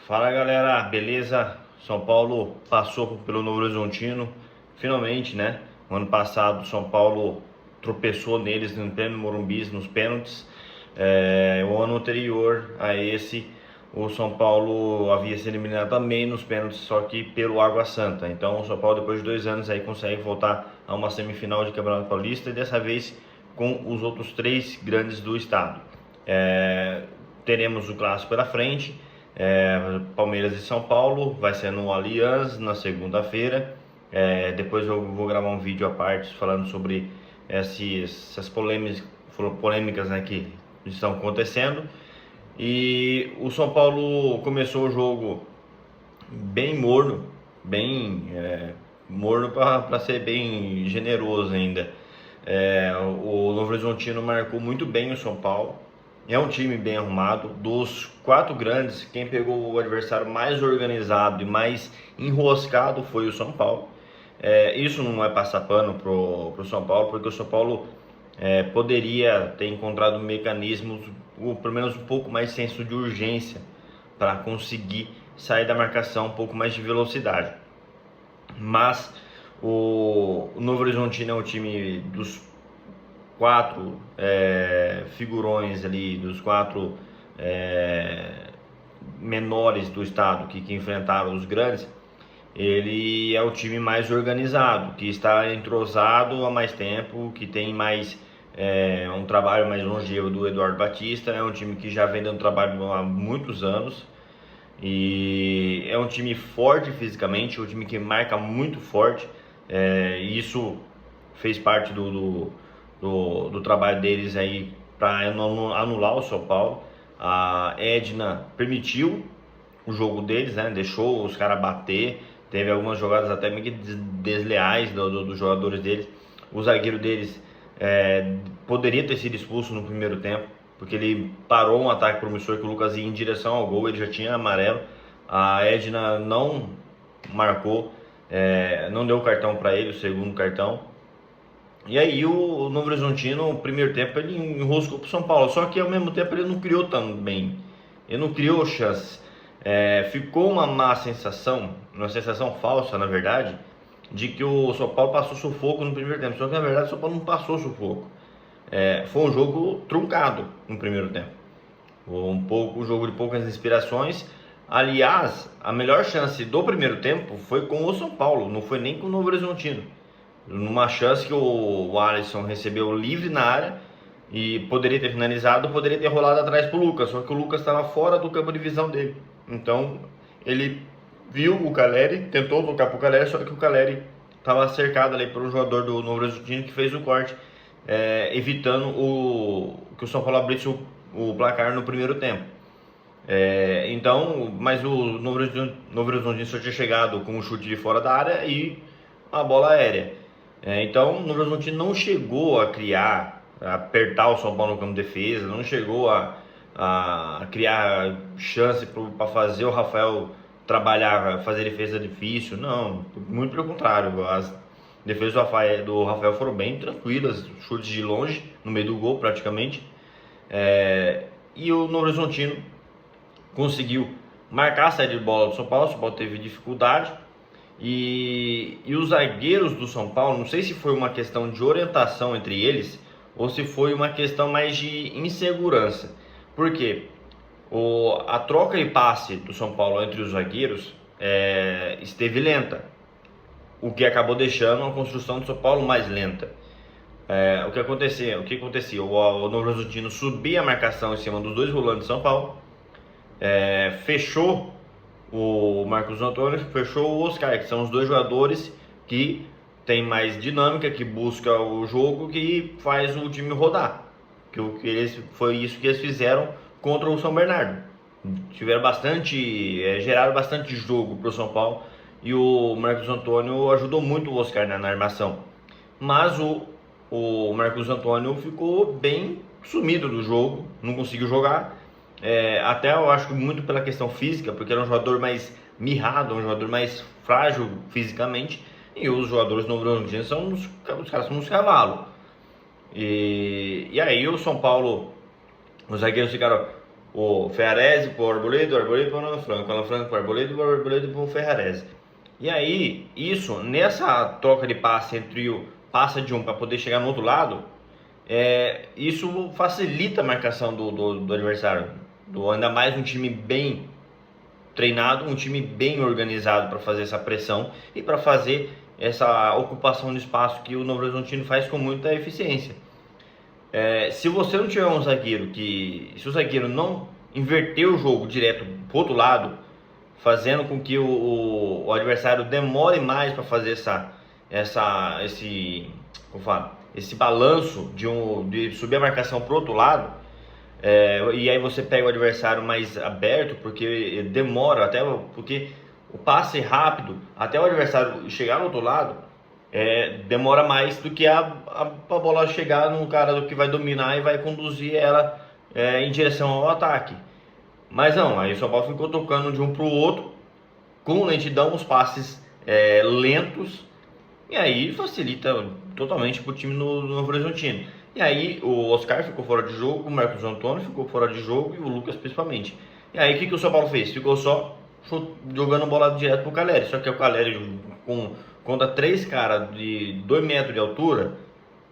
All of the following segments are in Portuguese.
Fala galera, beleza? São Paulo passou pelo Novo Horizontino, finalmente, né? No ano passado, São Paulo tropeçou neles no pleno Morumbi, nos pênaltis. O ano anterior a esse, o São Paulo havia sido eliminado também nos pênaltis, só que pelo Água Santa. Então, o São Paulo, depois de 2 anos, aí consegue voltar a uma semifinal de Campeonato Paulista e dessa vez com os outros três grandes do estado. Teremos o clássico pela frente. Palmeiras e São Paulo, vai ser no Allianz na segunda-feira. Depois eu vou gravar um vídeo à parte falando sobre essas polêmicas, né, que estão acontecendo. E o São Paulo começou o jogo bem morno, morno para ser bem generoso ainda. O Novo Horizontino marcou muito bem o São Paulo. É um time bem arrumado. Dos quatro grandes, quem pegou o adversário mais organizado e mais enroscado foi o São Paulo. Isso não é passar pano pro São Paulo, porque o São Paulo poderia ter encontrado mecanismos, ou pelo menos um pouco mais senso de urgência, para conseguir sair da marcação, um pouco mais de velocidade. Mas o Novo Horizontino é um time dos quatro figurões ali, dos quatro menores do estado que enfrentaram os grandes. Ele é o time mais organizado, que está entrosado há mais tempo, que tem mais um trabalho mais longevo do Eduardo Batista. É um time que já vem dando trabalho há muitos anos e é um time forte fisicamente, um time que marca muito forte. Isso fez parte do trabalho deles aí para anular o São Paulo. A Edna permitiu o jogo deles, né? Deixou os caras bater. Teve algumas jogadas até meio que desleais dos jogadores deles. O zagueiro deles poderia ter sido expulso no primeiro tempo, porque ele parou um ataque promissor que o Lucas ia em direção ao gol, ele já tinha amarelo. A Edna não marcou, não deu o cartão para ele, o segundo cartão. E aí o Novo Horizontino, no primeiro tempo, ele enroscou pro São Paulo, só que ao mesmo tempo ele não criou tão bem, ele não criou chances. Ficou uma má sensação, uma sensação falsa na verdade, de que o São Paulo passou sufoco no primeiro tempo, só que na verdade o São Paulo não passou sufoco. Foi um jogo truncado no primeiro tempo, um jogo de poucas inspirações. Aliás, a melhor chance do primeiro tempo foi com o São Paulo, não foi nem com o Novo Horizontino. Numa chance que o Alisson recebeu livre na área e poderia ter finalizado, poderia ter rolado atrás pro Lucas, só que o Lucas estava fora do campo de visão dele. Então ele viu o Caleri, tentou tocar pro Caleri, só que o Caleri estava cercado ali por um jogador do Novo Horizontino que fez o corte, evitando que o São Paulo abrisse o placar no primeiro tempo. Mas o Novo Horizontino só tinha chegado com um chute de fora da área e a bola aérea. Então o Novo Horizontino não chegou a criar, a apertar o São Paulo no campo de defesa, não chegou a criar chance para fazer o Rafael trabalhar, fazer defesa difícil. Não, muito pelo contrário. As defesas do Rafael foram bem tranquilas, chutes de longe, no meio do gol praticamente. E o Novo Horizontino conseguiu marcar a saída de bola do São Paulo. O São Paulo teve dificuldade. E os zagueiros do São Paulo, não sei se foi uma questão de orientação entre eles ou se foi uma questão mais de insegurança. Por quê? A troca e passe do São Paulo entre os zagueiros esteve lenta, o que acabou deixando a construção do São Paulo mais lenta. O que acontecia? O Novo Horizontino subia a marcação em cima dos dois volantes de São Paulo, fechou o Marcos Antônio, fechou o Oscar, que são os dois jogadores que tem mais dinâmica, que busca o jogo, que faz o time rodar. Foi isso que eles fizeram contra o São Bernardo. Geraram bastante jogo para o São Paulo e o Marcos Antônio ajudou muito o Oscar na armação. Mas o Marcos Antônio ficou bem sumido do jogo, não conseguiu jogar. Até eu acho que muito pela questão física, porque era um jogador mais mirrado, um jogador mais frágil fisicamente, e os jogadores do Novo Horizontino os caras são uns cavalos. E aí o São Paulo, os zagueiros ficaram o Ferrarese pro Arboleda, o Arboleda pro Alan Franco, o Alan Franco pro Arboleda e o Arboleda pro Ferrarese. E aí, isso, nessa troca de passe entre o passa de um para poder chegar no outro lado, isso facilita a marcação do adversário. Ainda mais um time bem treinado, um time bem organizado para fazer essa pressão e para fazer essa ocupação de espaço que o Novo Horizontino faz com muita eficiência. Se você não tiver um zagueiro se o zagueiro não inverter o jogo direto pro outro lado, fazendo com que o adversário demore mais para fazer esse balanço de subir a marcação pro outro lado, e aí você pega o adversário mais aberto, porque demora, até porque o passe rápido até o adversário chegar no outro lado demora mais do que a bola chegar no cara que vai dominar e vai conduzir ela em direção ao ataque. Mas não, aí o São Paulo ficou tocando de um para o outro com lentidão, os passes lentos, e aí facilita totalmente para o time no Novo Horizontino. E aí o Oscar ficou fora de jogo, o Marcos Antônio ficou fora de jogo e o Lucas principalmente. E aí o que o São Paulo fez? Ficou só jogando bola direto pro Caleri. Só que o Caleri contra 3 caras de 2 metros de altura,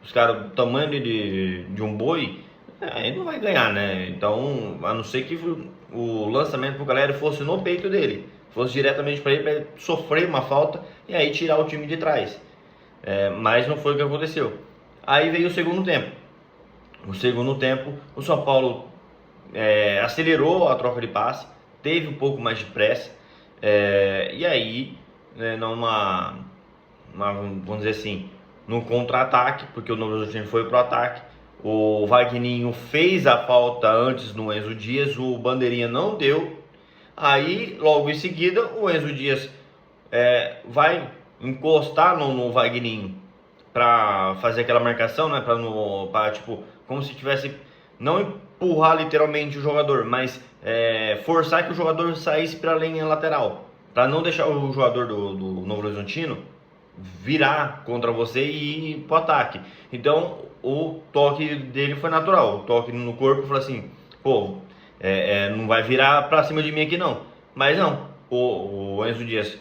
os caras do tamanho de um boi, aí não vai ganhar, né? Então, a não ser que o lançamento pro Caleri fosse no peito dele, fosse diretamente para ele, para ele sofrer uma falta e aí tirar o time de trás. Mas não foi o que aconteceu. Aí veio o segundo tempo. No segundo tempo, o São Paulo acelerou a troca de passe, teve um pouco mais de pressa, e aí, vamos dizer assim, no contra-ataque, porque o Novo Horizontino foi pro ataque, o Wagninho fez a falta antes no Enzo Dias, o Bandeirinha não deu, aí logo em seguida o Enzo Dias vai encostar no Wagninho para fazer aquela marcação, né, para tipo, como se tivesse, não empurrar literalmente o jogador, mas forçar que o jogador saísse para a linha lateral, para não deixar o jogador do Novo Horizontino virar contra você e ir pro ataque. Então o toque dele foi natural, o toque no corpo, falou assim, pô, não vai virar para cima de mim aqui não. Mas não, o Enzo Dias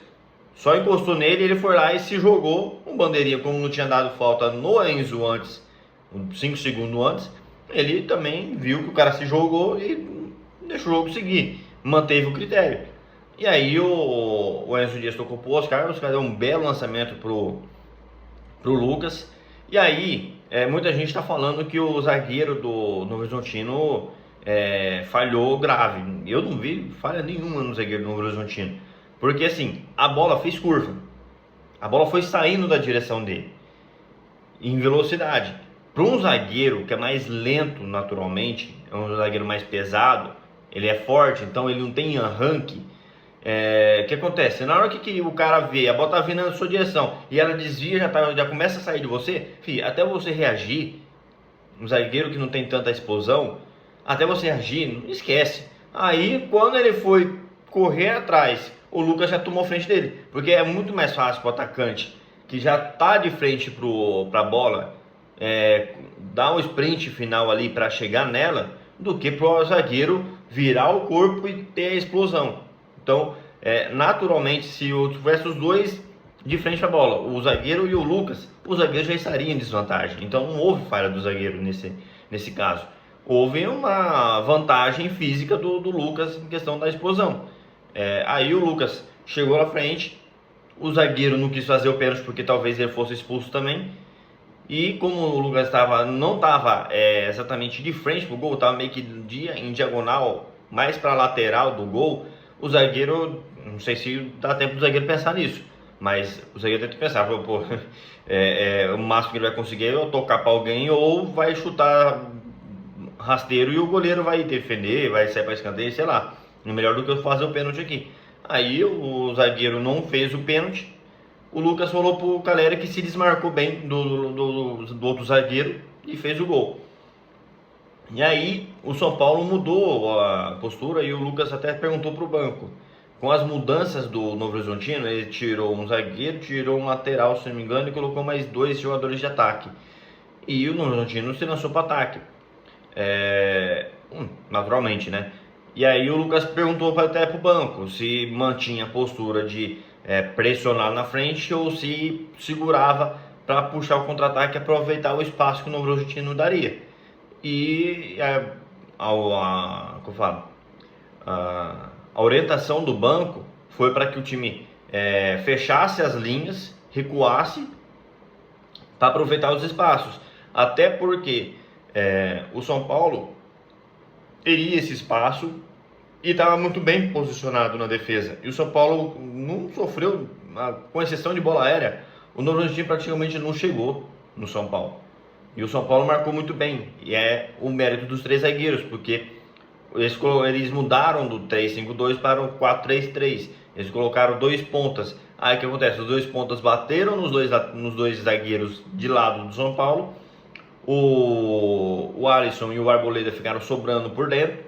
só encostou nele, ele foi lá e se jogou. O Bandeirinha, como não tinha dado falta no Enzo antes, 5 segundos antes, ele também viu que o cara se jogou e deixou o jogo seguir, manteve o critério. E aí o Enzo Dias tocou pro Oscar deu um belo lançamento pro Lucas. E aí muita gente está falando que o zagueiro do Novo Horizontino falhou grave. Eu não vi falha nenhuma no zagueiro do Novo Horizontino, porque assim, a bola fez curva, a bola foi saindo da direção dele em velocidade. Para um zagueiro que é mais lento naturalmente, é um zagueiro mais pesado, ele é forte, então ele não tem arranque. O que acontece? Na hora que o cara vê, a bola tá vindo na sua direção e ela desvia, já começa a sair de você, até você reagir, um zagueiro que não tem tanta explosão, até você reagir, não esquece. Aí quando ele foi correr atrás, o Lucas já tomou frente dele, porque é muito mais fácil para o atacante que já tá de frente para a bola dar um sprint final ali para chegar nela, do que para o zagueiro virar o corpo e ter a explosão. Então, naturalmente, se eu tivesse os dois de frente para a bola, o zagueiro e o Lucas, o zagueiro já estaria em desvantagem. Então, não houve falha do zagueiro nesse caso. Houve uma vantagem física do Lucas em questão da explosão. Aí o Lucas chegou na frente, o zagueiro não quis fazer o pênalti porque talvez ele fosse expulso também. E como o Lucas não estava exatamente de frente para o gol, estava meio que em diagonal, mais para a lateral do gol, o zagueiro, não sei se dá tempo do zagueiro pensar nisso, mas o zagueiro tem que pensar, pô, o máximo que ele vai conseguir é tocar para alguém ou vai chutar rasteiro e o goleiro vai defender, vai sair para escanteio, sei lá. Melhor do que eu fazer o pênalti aqui. Aí o zagueiro não fez o pênalti, o Lucas rolou pro Caleri, que se desmarcou bem do outro zagueiro e fez o gol. E aí o São Paulo mudou a postura e o Lucas até perguntou pro banco. Com as mudanças do Novo Horizontino, ele tirou um zagueiro, tirou um lateral, se não me engano, e colocou mais 2 jogadores de ataque. E o Novo Horizontino se lançou para ataque. Naturalmente, né? E aí o Lucas perguntou até pro banco se mantinha a postura de pressionar na frente ou se segurava para puxar o contra-ataque e aproveitar o espaço que o Novo Horizontino daria. E como eu falo, a orientação do banco foi para que o time fechasse as linhas, recuasse para aproveitar os espaços. Até porque o São Paulo teria esse espaço e estava muito bem posicionado na defesa. E o São Paulo não sofreu, com exceção de bola aérea, o Novo Horizontino praticamente não chegou no São Paulo. E o São Paulo marcou muito bem. E é o mérito dos 3 zagueiros, porque eles mudaram do 3-5-2 para o 4-3-3. Eles colocaram 2 pontas. Aí o que acontece? Os 2 pontas bateram nos dois zagueiros de lado do São Paulo. O Alisson e o Arboleda ficaram sobrando por dentro.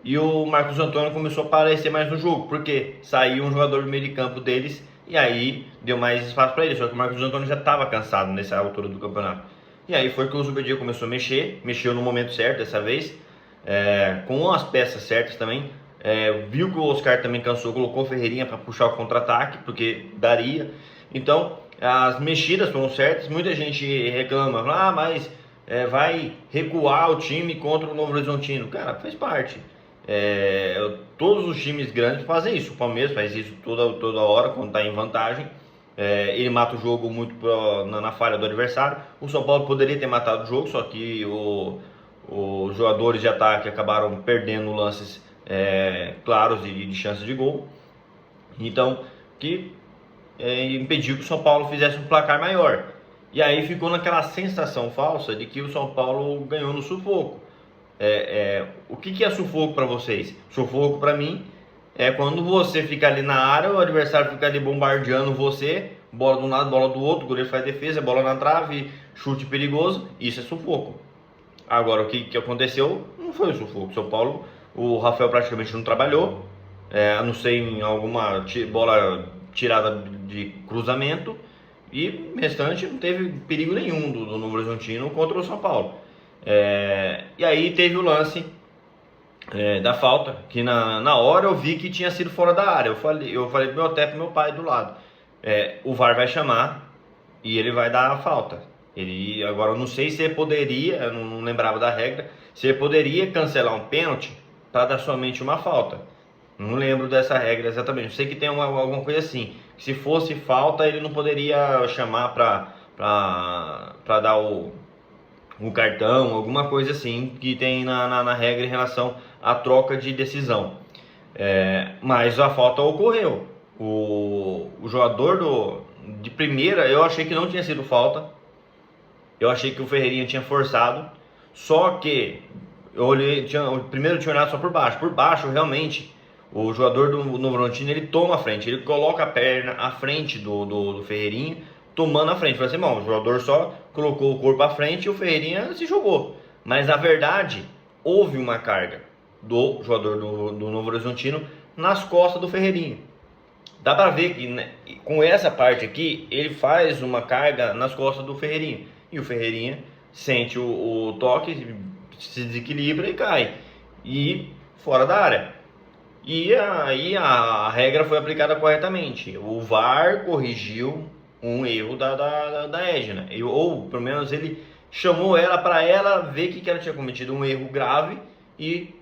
E o Marcos Antônio começou a aparecer mais no jogo, porque saiu um jogador do meio de campo deles e aí deu mais espaço para ele. Só que o Marcos Antônio já estava cansado nessa altura do campeonato. E aí foi que o Zubeldia começou a mexeu no momento certo dessa vez, com as peças certas também. Viu que o Oscar também cansou, colocou o Ferreirinha para puxar o contra-ataque, porque daria. Então as mexidas foram certas. Muita gente reclama, mas vai recuar o time contra o Novo Horizontino. Cara, faz parte. Todos os times grandes fazem isso. O Palmeiras faz isso toda hora quando está em vantagem. Ele mata o jogo muito na falha do adversário. O São Paulo poderia ter matado o jogo, só que os jogadores de ataque acabaram perdendo lances claros de chance de gol. Então, que impediu que o São Paulo fizesse um placar maior. E aí ficou naquela sensação falsa de que o São Paulo ganhou no sufoco. O que é sufoco para vocês? Sufoco para mim é quando você fica ali na área, o adversário fica ali bombardeando você, bola de um lado, bola do outro, o goleiro faz defesa, bola na trave, chute perigoso, isso é sufoco. Agora, o que aconteceu não foi o sufoco. São Paulo, o Rafael praticamente não trabalhou, a não ser em alguma bola tirada de cruzamento, e o restante não teve perigo nenhum do Novo Horizontino contra o São Paulo. E aí teve o lance da falta, que na hora eu vi que tinha sido fora da área. Eu falei até pro meu pai do lado, o VAR vai chamar e ele vai dar a falta. Agora eu não sei se ele poderia, eu não lembrava da regra, se ele poderia cancelar um pênalti para dar somente uma falta. Não lembro dessa regra exatamente. Eu sei que tem alguma coisa assim, que se fosse falta ele não poderia chamar para dar o cartão, alguma coisa assim que tem na regra em relação à troca de decisão. Mas a falta ocorreu. O jogador de primeira, eu achei que não tinha sido falta. Eu achei que o Ferreirinha tinha forçado. Só que eu olhei, primeiro eu tinha olhado só por baixo. Por baixo, realmente, o jogador do Novo Horizontino, ele toma a frente. Ele coloca a perna à frente do Ferreirinha, tomando a frente. Falei assim, bom, o jogador só colocou o corpo à frente e o Ferreirinha se jogou. Mas na verdade, houve uma carga do jogador do Novo Horizontino nas costas do Ferreirinha. Dá pra ver que, né, com essa parte aqui, ele faz uma carga nas costas do Ferreirinha. E o Ferreirinha sente o toque, se desequilibra e cai. E fora da área. E aí a regra foi aplicada corretamente. O VAR corrigiu um erro da Edna. Ou pelo menos ele chamou ela para ela ver que ela tinha cometido um erro grave e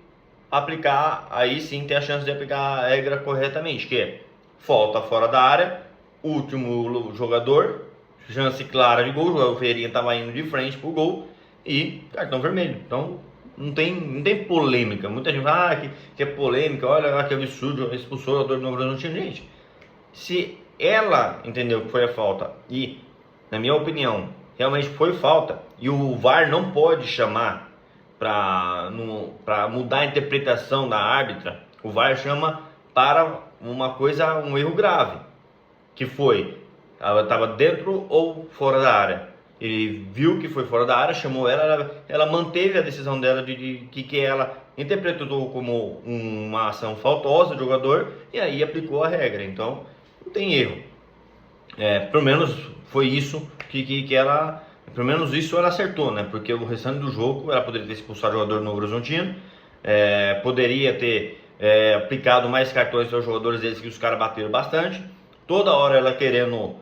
aplicar, aí sim ter a chance de aplicar a regra corretamente, que é falta fora da área, último jogador, chance clara de gol, o Ferreirinha estava indo de frente pro gol e cartão vermelho. Então não tem polêmica. Muita gente fala que é polêmica, olha que absurdo, expulsou o jogador do Novo Horizontino. Gente, se ela entendeu que foi a falta e, na minha opinião, realmente foi falta, e o VAR não pode chamar para mudar a interpretação da árbitra, o VAR chama para um erro grave, que foi, ela estava dentro ou fora da área. Ele viu que foi fora da área, chamou ela manteve a decisão dela de que ela interpretou como uma ação faltosa do jogador e aí aplicou a regra. Então não tem erro. Pelo menos foi isso que ela, pelo menos isso ela acertou, né? Porque o restante do jogo ela poderia ter expulsado o jogador do Novo Horizontino, poderia ter aplicado mais cartões aos jogadores deles, que os caras bateram bastante. Toda hora ela querendo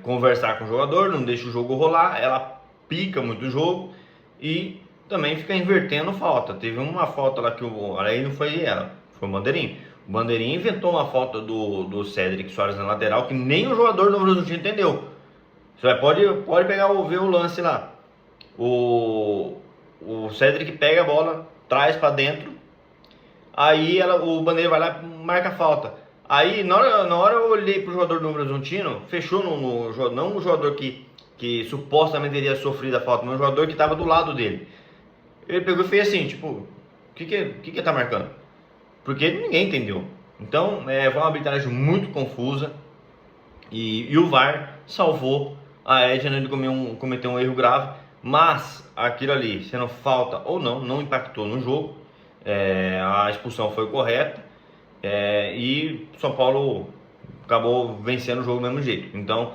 conversar com o jogador, não deixa o jogo rolar, ela pica muito o jogo e também fica invertendo falta. Teve uma falta lá que aí não foi ela, foi o Bandeirinha. O Bandeirinha inventou uma falta do Cedric Soares na lateral que nem o jogador do Novo Horizontino entendeu. Você pode pegar ver o lance lá. O Cedric pega a bola, traz para dentro. Aí o Bandeira vai lá e marca a falta. Aí na hora eu olhei pro jogador do Novo Horizontino, fechou não o jogador que supostamente teria sofrido a falta, mas o jogador que estava do lado dele. Ele pegou e fez assim, tipo, o que tá marcando? Porque ninguém entendeu. Então, foi uma arbitragem muito confusa. E o VAR salvou a Edna de cometer um erro grave. Mas aquilo ali, sendo falta ou não impactou no jogo. A expulsão foi correta. E São Paulo acabou vencendo o jogo do mesmo jeito. Então,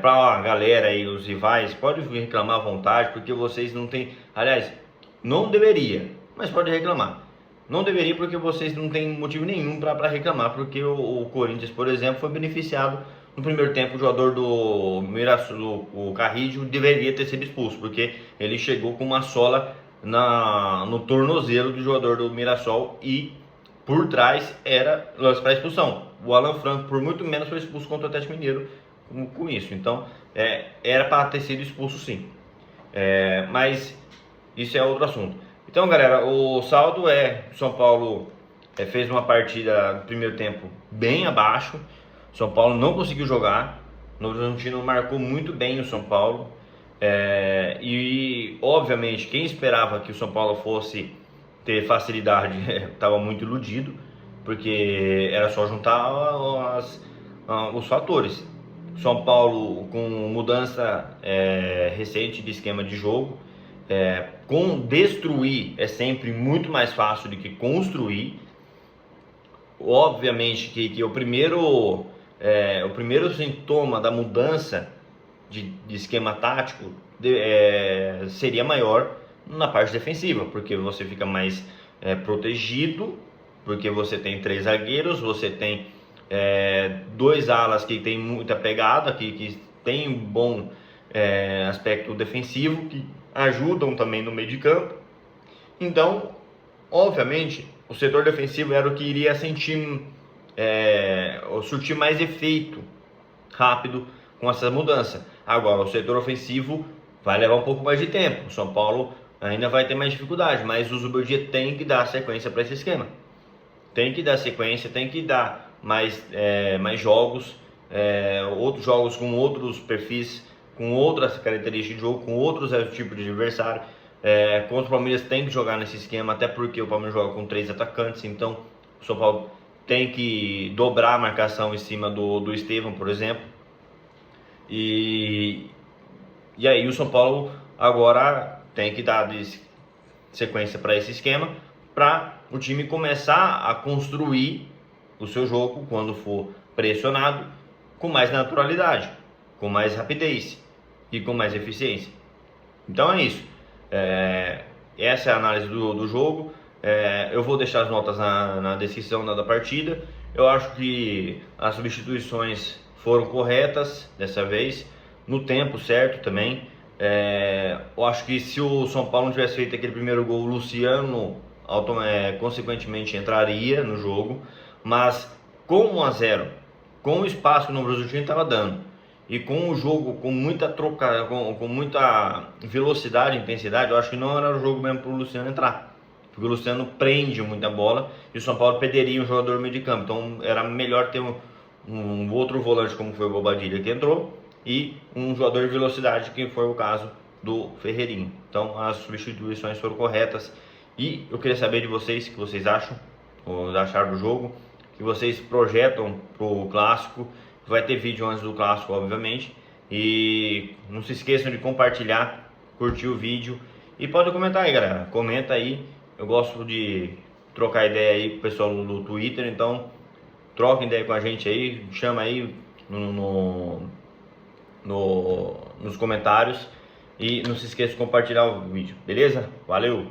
para a galera aí, os rivais, pode reclamar à vontade, porque vocês não têm... Aliás, não deveria, mas pode reclamar. Não deveria porque vocês não têm motivo nenhum para reclamar, porque o Corinthians, por exemplo, foi beneficiado no primeiro tempo. O jogador do Mirassol, o Carrillo, deveria ter sido expulso, porque ele chegou com uma sola no tornozelo do jogador do Mirassol e por trás era lance para expulsão. O Alan Franco, por muito menos, foi expulso contra o Atlético Mineiro com isso. Então, era para ter sido expulso sim. Mas isso é outro assunto. Então, galera, o saldo São Paulo fez uma partida no primeiro tempo bem abaixo. São Paulo não conseguiu jogar. O Novo Horizontino marcou muito bem o São Paulo. E, obviamente, quem esperava que o São Paulo fosse ter facilidade estava muito iludido, porque era só juntar os fatores. São Paulo com mudança recente de esquema de jogo. Destruir é sempre muito mais fácil do que construir. Obviamente que o primeiro sintoma da mudança de esquema tático seria maior na parte defensiva, porque você fica mais protegido, porque você tem 3 zagueiros, você tem 2 alas que tem muita pegada, que tem um bom aspecto defensivo, que ajudam também no meio de campo. Então, obviamente, o setor defensivo era o que iria surtir mais efeito rápido com essa mudança. Agora, o setor ofensivo vai levar um pouco mais de tempo. O São Paulo ainda vai ter mais dificuldade, mas o Zubeldia tem que dar sequência para esse esquema. Tem que dar sequência, tem que dar mais jogos, outros jogos com outros perfis, com outras características de jogo, com outros tipos de adversário. Contra o Palmeiras tem que jogar nesse esquema, até porque o Palmeiras joga com 3 atacantes, então o São Paulo tem que dobrar a marcação em cima do Estevão, por exemplo. E aí o São Paulo agora tem que dar sequência para esse esquema, para o time começar a construir o seu jogo quando for pressionado com mais naturalidade, com mais rapidez e com mais eficiência. Então é isso. Essa é a análise do jogo. Eu vou deixar as notas na descrição da partida. Eu acho que as substituições foram corretas dessa vez, no tempo certo também. Eu acho que se o São Paulo não tivesse feito aquele primeiro gol, o Luciano consequentemente entraria no jogo. Mas com 1-0, com o espaço que o Novo Horizontino estava dando, e com o jogo com muita troca, com muita velocidade e intensidade, eu acho que não era o jogo mesmo para o Luciano entrar, porque o Luciano prende muita bola e o São Paulo perderia um jogador no meio de campo. Então era melhor ter um outro volante, como foi o Bobadilha, que entrou, e um jogador de velocidade, que foi o caso do Ferreirinho. Então as substituições foram corretas. E eu queria saber de vocês o que vocês acham do jogo, que vocês projetam pro clássico. Vai ter vídeo antes do clássico, obviamente. E não se esqueçam de compartilhar, curtir o vídeo. E pode comentar aí, galera. Comenta aí. Eu gosto de trocar ideia aí com o pessoal do Twitter. Então, troca ideia com a gente aí. Chama aí nos comentários. E não se esqueça de compartilhar o vídeo. Beleza? Valeu!